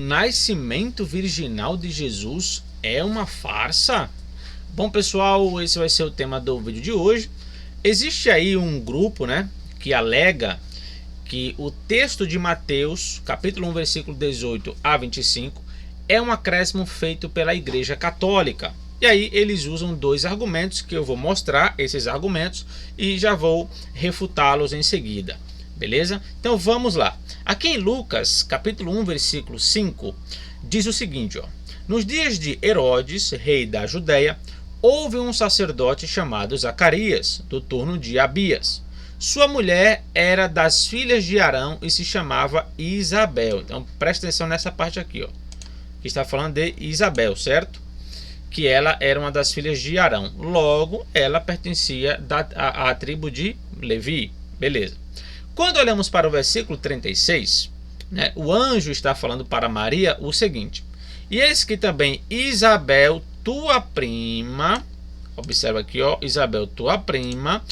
nascimento virginal de Jesus é uma farsa? Bom, pessoal, esse vai ser o tema do vídeo de hoje. Existe aí um grupo, que alega que o texto de Mateus, capítulo 1, versículo 18 a 25, é um acréscimo feito pela Igreja Católica. E aí eles usam dois argumentos que eu vou mostrar, esses argumentos, e já vou refutá-los em seguida. Beleza? Então vamos lá. Aqui em Lucas, capítulo 1, versículo 5, diz o seguinte, nos dias de Herodes, rei da Judéia, houve um sacerdote chamado Zacarias, do turno de Abias. Sua mulher era das filhas de Arão e se chamava Isabel. Então presta atenção nessa parte aqui, que está falando de Isabel, certo? Que ela era uma das filhas de Arão. Logo, ela pertencia à tribo de Levi. Beleza. Quando olhamos para o versículo 36, o anjo está falando para Maria o seguinte: e eis que também Isabel, tua prima, observa aqui, Isabel, tua prima,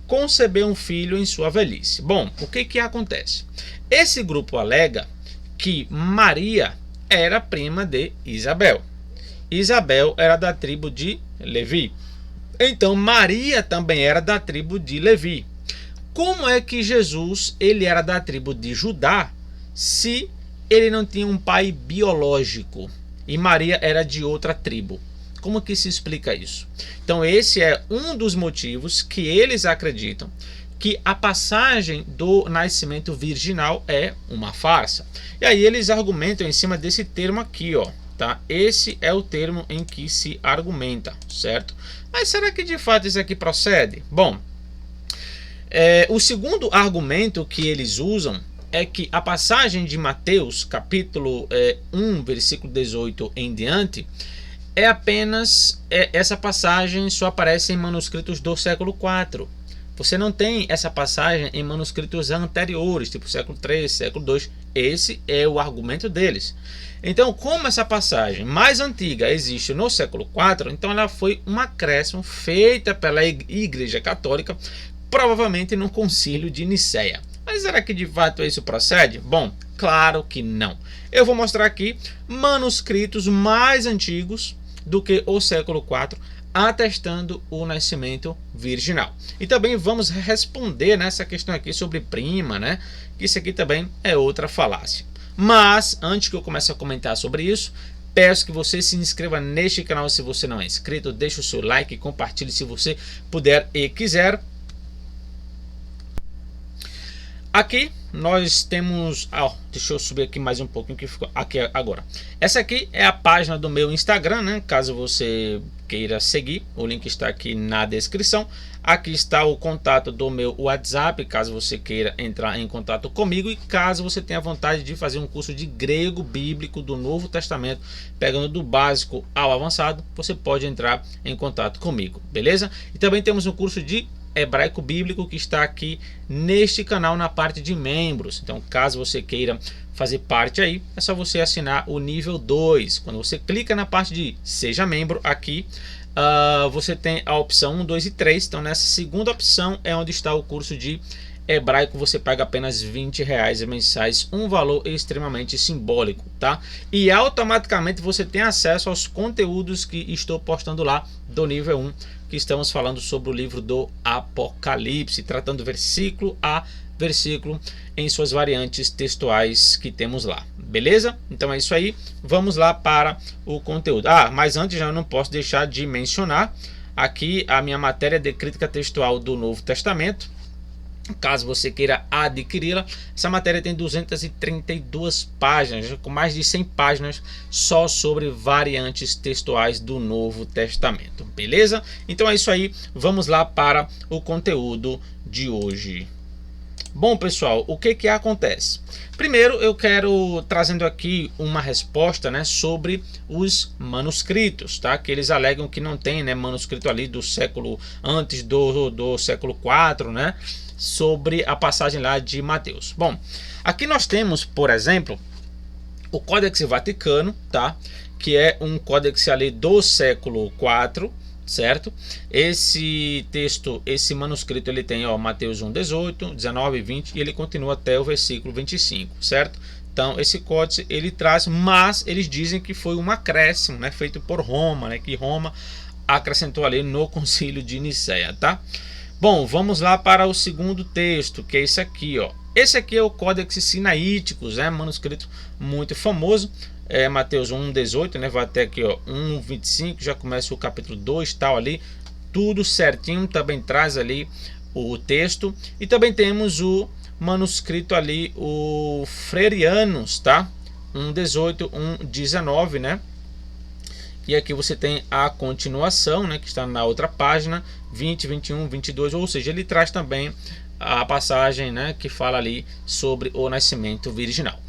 concebeu um filho em sua velhice. Bom, o que acontece? Esse grupo alega que Maria era prima de Isabel. Isabel era da tribo de Levi. Então Maria também era da tribo de Levi. Como é que Jesus ele era da tribo de Judá se ele não tinha um pai biológico e Maria era de outra tribo? Como que se explica isso? Então esse é um dos motivos que eles acreditam que a passagem do nascimento virginal é uma farsa. E aí eles argumentam em cima desse termo aqui, tá? Esse é o termo em que se argumenta, certo? Mas será que de fato isso aqui procede? Bom, o segundo argumento que eles usam é que a passagem de Mateus, capítulo 1, versículo 18 em diante, é apenas essa passagem só aparece em manuscritos do século IV. Você não tem essa passagem em manuscritos anteriores, tipo século III, século II. Esse é o argumento deles. Então, como essa passagem mais antiga existe no século IV, então ela foi um acréscimo feita pela Igreja Católica, provavelmente no Concílio de Nicéia. Mas será que de fato isso procede? Bom, claro que não. Eu vou mostrar aqui manuscritos mais antigos do que o século IV, atestando o nascimento virginal. E também vamos responder nessa questão aqui sobre prima, que isso aqui também é outra falácia. Mas, antes que eu comece a comentar sobre isso, peço que você se inscreva neste canal se você não é inscrito, deixe o seu like e compartilhe se você puder e quiser. Aqui nós temos, deixa eu subir aqui mais um pouquinho que ficou aqui agora. Essa aqui é a página do meu Instagram, caso você queira seguir, o link está aqui na descrição. Aqui está o contato do meu WhatsApp, caso você queira entrar em contato comigo e caso você tenha vontade de fazer um curso de grego bíblico do Novo Testamento, pegando do básico ao avançado, você pode entrar em contato comigo, beleza? E também temos um curso de hebraico bíblico que está aqui neste canal na parte de membros. Então, caso você queira fazer parte aí, é só você assinar o nível 2. Quando você clica na parte de seja membro aqui, você tem a opção 1, 2 e 3. Então, nessa segunda opção é onde está o curso de hebraico. Você paga apenas R$20 mensais, um valor extremamente simbólico, tá? E automaticamente você tem acesso aos conteúdos que estou postando lá do nível 1, que estamos falando sobre o livro do Apocalipse, tratando versículo a versículo em suas variantes textuais que temos lá, beleza? Então é isso aí, vamos lá para o conteúdo. Mas antes eu não posso deixar de mencionar aqui a minha matéria de crítica textual do Novo Testamento. Caso você queira adquiri-la, essa matéria tem 232 páginas, com mais de 100 páginas só sobre variantes textuais do Novo Testamento, beleza? Então é isso aí, vamos lá para o conteúdo de hoje. Bom, pessoal, o que acontece? Primeiro eu quero trazendo aqui uma resposta sobre os manuscritos, tá? Que eles alegam que não tem manuscrito ali do século antes do século IV, sobre a passagem lá de Mateus. Bom, aqui nós temos, por exemplo, o Códex Vaticano, tá? Que é um códex ali do século IV, certo? Esse texto, esse manuscrito, ele tem Mateus 1, 18, 19 e 20 e ele continua até o versículo 25, certo? Então esse códice ele traz, mas eles dizem que foi um acréscimo, né, feito por Roma, né, que Roma acrescentou ali no Concílio de Nicéia, tá? Bom, vamos lá para o segundo texto, que é esse aqui, ó. Esse aqui é o Codex Sinaíticos, né, manuscrito muito famoso, Mateus 1:18, né, vai até aqui, ó, 1:25, já começa o capítulo 2, tal ali, tudo certinho, também traz ali o texto, e também temos o manuscrito ali, o Frerianus, tá? 1:18, 1:19, né? E aqui você tem a continuação, né, que está na outra página, 20, 21, 22, ou seja, ele traz também a passagem, né, que fala ali sobre o nascimento virginal.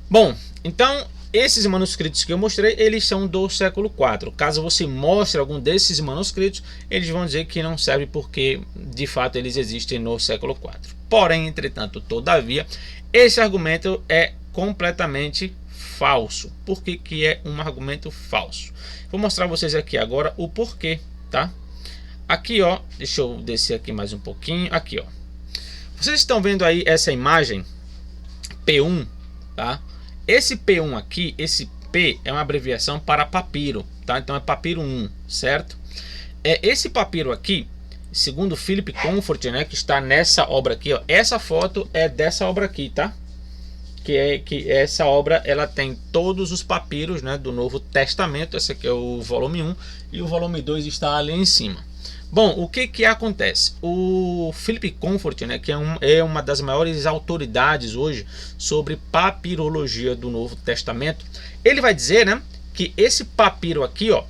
Bom, então esses manuscritos que eu mostrei, eles são do século IV. Caso você mostre algum desses manuscritos, eles vão dizer que não serve porque de fato eles existem no século IV. Porém, entretanto, todavia, esse argumento é completamente falso. Por que que é um argumento falso? Vou mostrar a vocês aqui agora o porquê, tá? Aqui, ó, deixa eu descer aqui mais um pouquinho, aqui, ó. Vocês estão vendo aí essa imagem P1, tá? Esse P1 aqui, esse P é uma abreviação para papiro, tá? Então é papiro 1, certo? Esse papiro aqui, segundo Philip Comfort, né, que está nessa obra aqui, ó, essa foto é dessa obra aqui, tá? Que essa obra ela tem todos os papiros, né, do Novo Testamento. Esse aqui é o volume 1 e o volume 2 está ali em cima. Bom, o que que acontece? O Philip Comfort, né, que é uma das maiores autoridades hoje sobre papirologia do Novo Testamento, ele vai dizer, né, que esse papiro aqui, ó,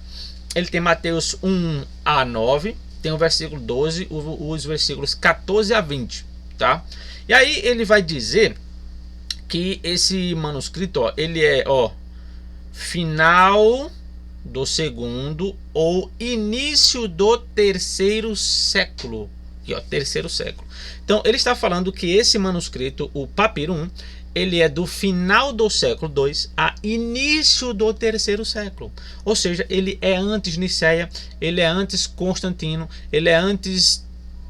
ele tem Mateus 1 a 9, tem o versículo 12, os versículos 14 a 20, tá? E aí ele vai dizer que esse manuscrito, ó, ele é, ó, final do segundo ou início do terceiro século. Aqui, ó, terceiro século. Então ele está falando que esse manuscrito, o papiro 1, ele é do final do século 2 a início do terceiro século. Ou seja, ele é antes Nicéia, ele é antes Constantino, ele é antes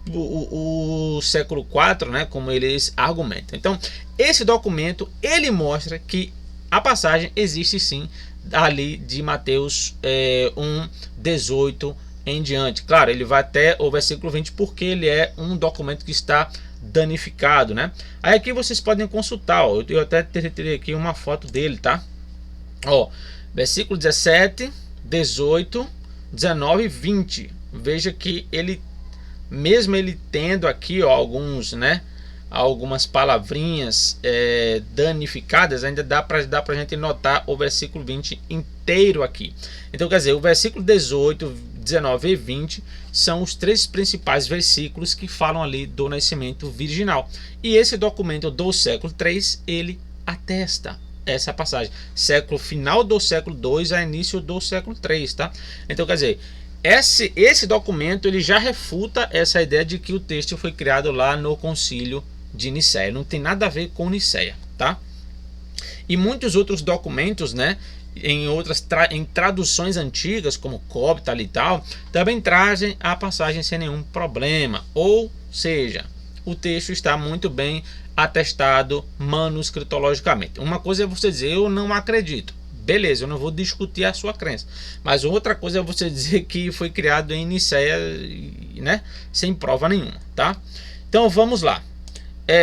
o século 4, né, como eles argumentam. Então esse documento ele mostra que a passagem existe sim ali de Mateus 1:18 em diante. Claro, ele vai até o versículo 20 porque ele é um documento que está danificado, né? Aí aqui vocês podem consultar, ó, eu até terei aqui uma foto dele, tá? Ó, versículo 17, 18, 19 e 20. Veja que ele, mesmo ele tendo aqui, ó, alguns, né, algumas palavrinhas danificadas, ainda dá pra gente notar o versículo 20 inteiro aqui. Então quer dizer, o versículo 18, 19 e 20 são os três principais versículos que falam ali do nascimento virginal. E esse documento do século 3, ele atesta essa passagem. Final do século 2 a início do século 3, tá? Então quer dizer, esse documento ele já refuta essa ideia de que o texto foi criado lá no Concílio de Nicéia. Não tem nada a ver com Nicéia, tá? E muitos outros documentos, né, em traduções antigas, como Copta e tal, também trazem a passagem sem nenhum problema. Ou seja, o texto está muito bem atestado manuscritologicamente. Uma coisa é você dizer, eu não acredito. Beleza, eu não vou discutir a sua crença. Mas outra coisa é você dizer que foi criado em Nicéia, né, sem prova nenhuma, tá? Então vamos lá.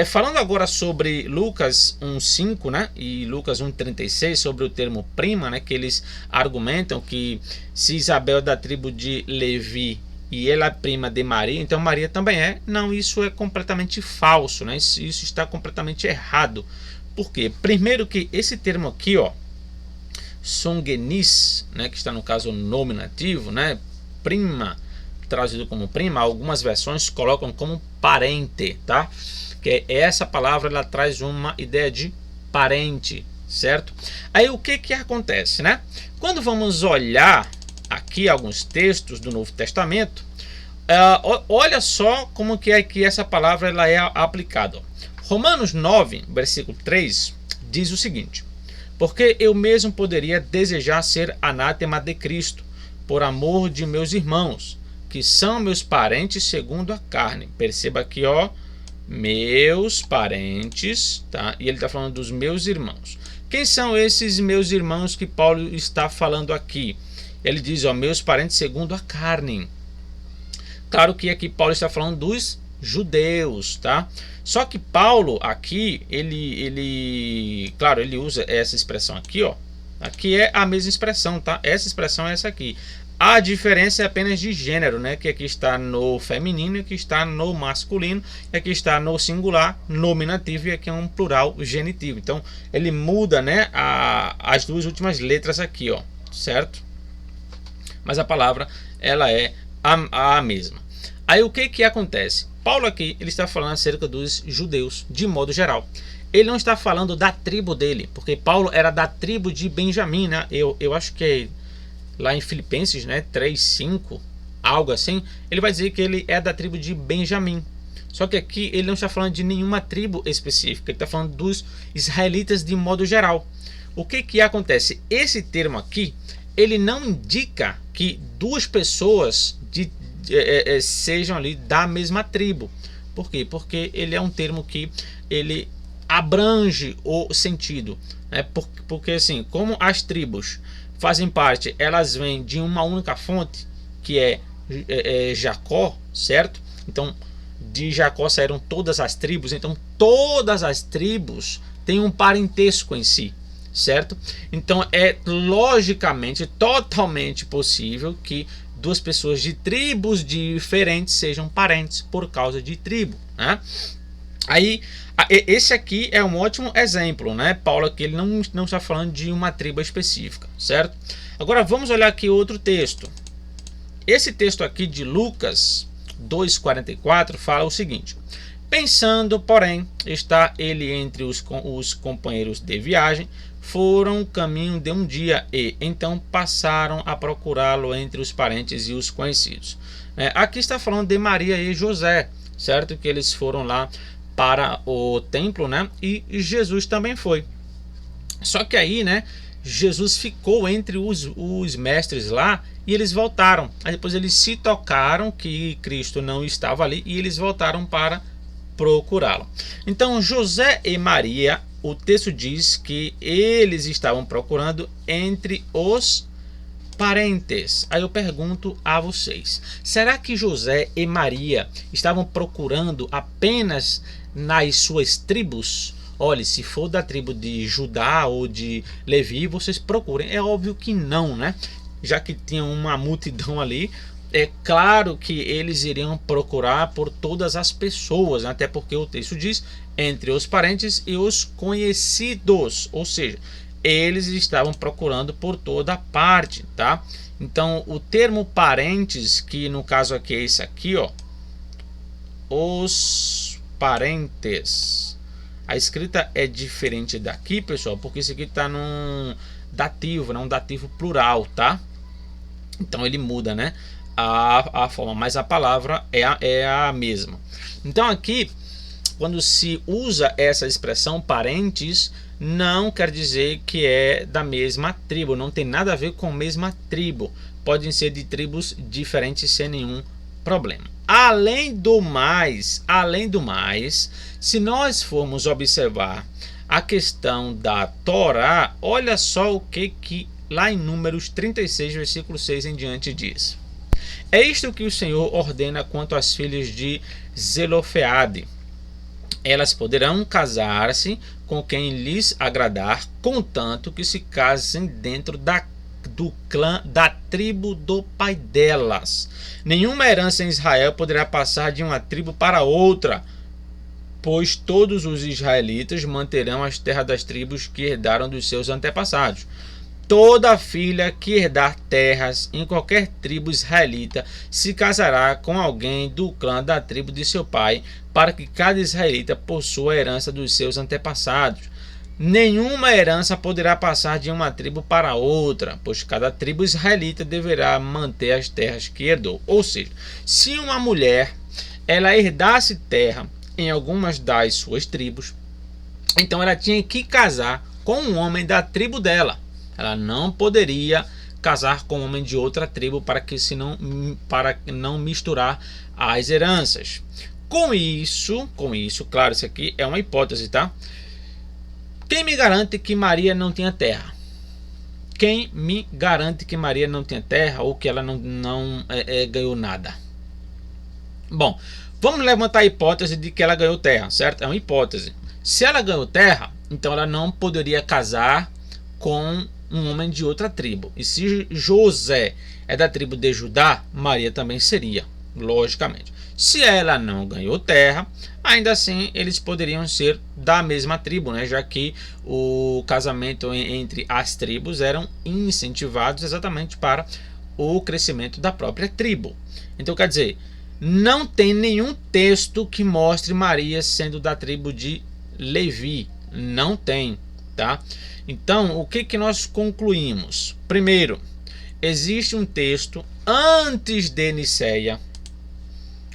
Falando agora sobre Lucas 1:5, né, e Lucas 1:36, sobre o termo prima, né, que eles argumentam que se Isabel é da tribo de Levi e ela é prima de Maria, então Maria também é. Não, isso é completamente falso, né? Isso está completamente errado. Por quê? Primeiro que esse termo aqui, ó, songenis, né, que está no caso nominativo, né, prima, traduzido como prima, algumas versões colocam como parente, tá? Que essa palavra ela traz uma ideia de parente, certo? Aí o que acontece, né? Quando vamos olhar aqui alguns textos do Novo Testamento, olha só como que é que essa palavra ela é aplicada. Romanos 9, versículo 3, diz o seguinte: porque eu mesmo poderia desejar ser anátema de Cristo, por amor de meus irmãos, que são meus parentes segundo a carne. Perceba aqui, ó, meus parentes, tá? E ele está falando dos meus irmãos. Quem são esses meus irmãos que Paulo está falando aqui? Ele diz, ó, meus parentes segundo a carne. Claro que aqui Paulo está falando dos judeus, tá? Só que Paulo aqui, claro, ele usa essa expressão aqui, ó. Aqui é a mesma expressão, tá? Essa expressão é essa aqui. A diferença é apenas de gênero, né? Que aqui está no feminino, aqui está no masculino, aqui está no singular, nominativo, e aqui é um plural genitivo. Então, ele muda, né? As duas últimas letras aqui, ó, certo? Mas a palavra, ela é a mesma. Aí o que acontece? Paulo aqui, ele está falando acerca dos judeus, de modo geral. Ele não está falando da tribo dele, porque Paulo era da tribo de Benjamim, né? Eu acho que é lá em Filipenses, né, 3:5, algo assim, ele vai dizer que ele é da tribo de Benjamim. Só que aqui ele não está falando de nenhuma tribo específica, ele está falando dos israelitas de modo geral. O que acontece? Esse termo aqui, ele não indica que duas pessoas sejam ali da mesma tribo. Por quê? Porque ele é um termo que ele abrange o sentido, né? Porque assim, como as tribos fazem parte, elas vêm de uma única fonte, que é Jacó, certo? Então, de Jacó saíram todas as tribos, então todas as tribos têm um parentesco em si, certo? Então, é logicamente, totalmente possível que duas pessoas de tribos diferentes sejam parentes por causa de tribo, né? Aí, esse aqui é um ótimo exemplo, né? Paulo aqui ele não está falando de uma tribo específica, certo? Agora vamos olhar aqui outro texto. Esse texto aqui de Lucas 2:44 fala o seguinte: pensando, porém, está ele entre os companheiros de viagem, foram caminho de um dia e então passaram a procurá-lo entre os parentes e os conhecidos. Aqui está falando de Maria e José, certo? Que eles foram lá para o templo, né? E Jesus também foi. Só que aí, né? Jesus ficou entre os mestres lá e eles voltaram. Aí depois eles se tocaram que Cristo não estava ali e eles voltaram para procurá-lo. Então José e Maria, o texto diz que eles estavam procurando entre os parentes. Aí eu pergunto a vocês: será que José e Maria estavam procurando apenas nas suas tribos? Olha, se for da tribo de Judá ou de Levi, vocês procurem. É óbvio que não, né? Já que tinha uma multidão ali, é claro que eles iriam procurar por todas as pessoas, até porque o texto diz entre os parentes e os conhecidos, ou seja, eles estavam procurando por toda parte, tá? Então o termo parentes, que no caso aqui é esse aqui, ó, os parentes. A escrita é diferente daqui, pessoal, porque isso aqui está num dativo, não um dativo plural, tá? Então ele muda, né? A forma, mas a palavra é a mesma. Então aqui, quando se usa essa expressão parentes, não quer dizer que é da mesma tribo, não tem nada a ver com a mesma tribo. Podem ser de tribos diferentes sem nenhum problema. Além do mais, se nós formos observar a questão da Torá, olha só o que lá em Números 36, versículo 6 em diante diz: é isto que o Senhor ordena quanto às filhas de Zelofeade. Elas poderão casar-se com quem lhes agradar, contanto que se casem dentro do clã da tribo do pai delas. Nenhuma herança em Israel poderá passar de uma tribo para outra, pois todos os israelitas manterão as terras das tribos que herdaram dos seus antepassados. Toda filha que herdar terras em qualquer tribo israelita se casará com alguém do clã da tribo de seu pai, para que cada israelita possua a herança dos seus antepassados. Nenhuma herança poderá passar de uma tribo para outra, pois cada tribo israelita deverá manter as terras que herdou. Ou seja, se uma mulher ela herdasse terra em algumas das suas tribos, então ela tinha que casar com um homem da tribo dela. Ela não poderia casar com um homem de outra tribo para não misturar as heranças. Com isso, claro, isso aqui é uma hipótese, tá? Quem me garante que Maria não tinha terra? Quem me garante que Maria não tinha terra ou que ela não ganhou nada? Bom, vamos levantar a hipótese de que ela ganhou terra, certo? É uma hipótese. Se ela ganhou terra, então ela não poderia casar com um homem de outra tribo. E se José é da tribo de Judá, Maria também seria, logicamente. Se ela não ganhou terra, ainda assim eles poderiam ser da mesma tribo, né? Já que o casamento entre as tribos eram incentivados exatamente para o crescimento da própria tribo. Então, quer dizer, não tem nenhum texto que mostre Maria sendo da tribo de Levi. Não tem, tá? Então, o que nós concluímos? Primeiro, existe um texto antes de Niceia,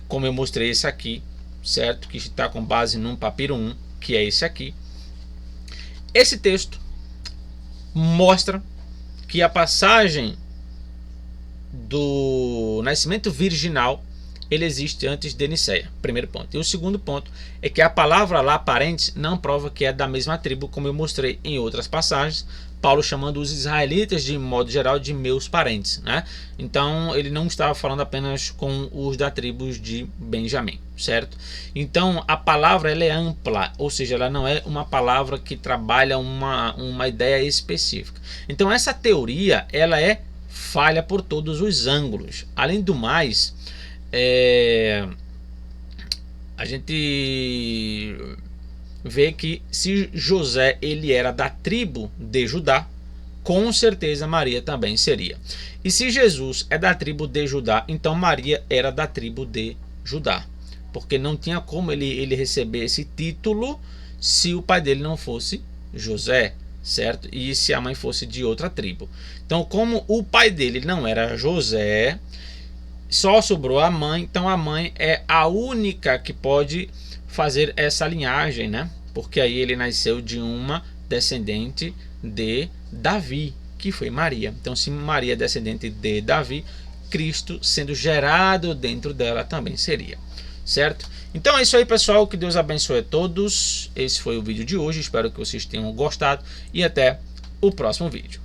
como eu mostrei esse aqui, certo? Que está com base num papiro 1, que é esse aqui. Esse texto mostra que a passagem do nascimento virginal ele existe antes de Niceia, primeiro ponto. E o segundo ponto é que a palavra lá, parentes, não prova que é da mesma tribo, como eu mostrei em outras passagens, Paulo chamando os israelitas, de modo geral, de meus parentes, né? Então, ele não estava falando apenas com os da tribo de Benjamim, certo? Então, a palavra ela é ampla, ou seja, ela não é uma palavra que trabalha uma ideia específica. Então, essa teoria, ela é falha por todos os ângulos. Além do mais, a gente vê que se José ele era da tribo de Judá, com certeza Maria também seria. E se Jesus é da tribo de Judá, então Maria era da tribo de Judá, porque não tinha como ele receber esse título se o pai dele não fosse José, certo? E se a mãe fosse de outra tribo. Então, como o pai dele não era José, só sobrou a mãe, então a mãe é a única que pode fazer essa linhagem, né? Porque aí ele nasceu de uma descendente de Davi, que foi Maria. Então, se Maria é descendente de Davi, Cristo sendo gerado dentro dela também seria, certo? Então é isso aí, pessoal, que Deus abençoe a todos. Esse foi o vídeo de hoje, espero que vocês tenham gostado e até o próximo vídeo.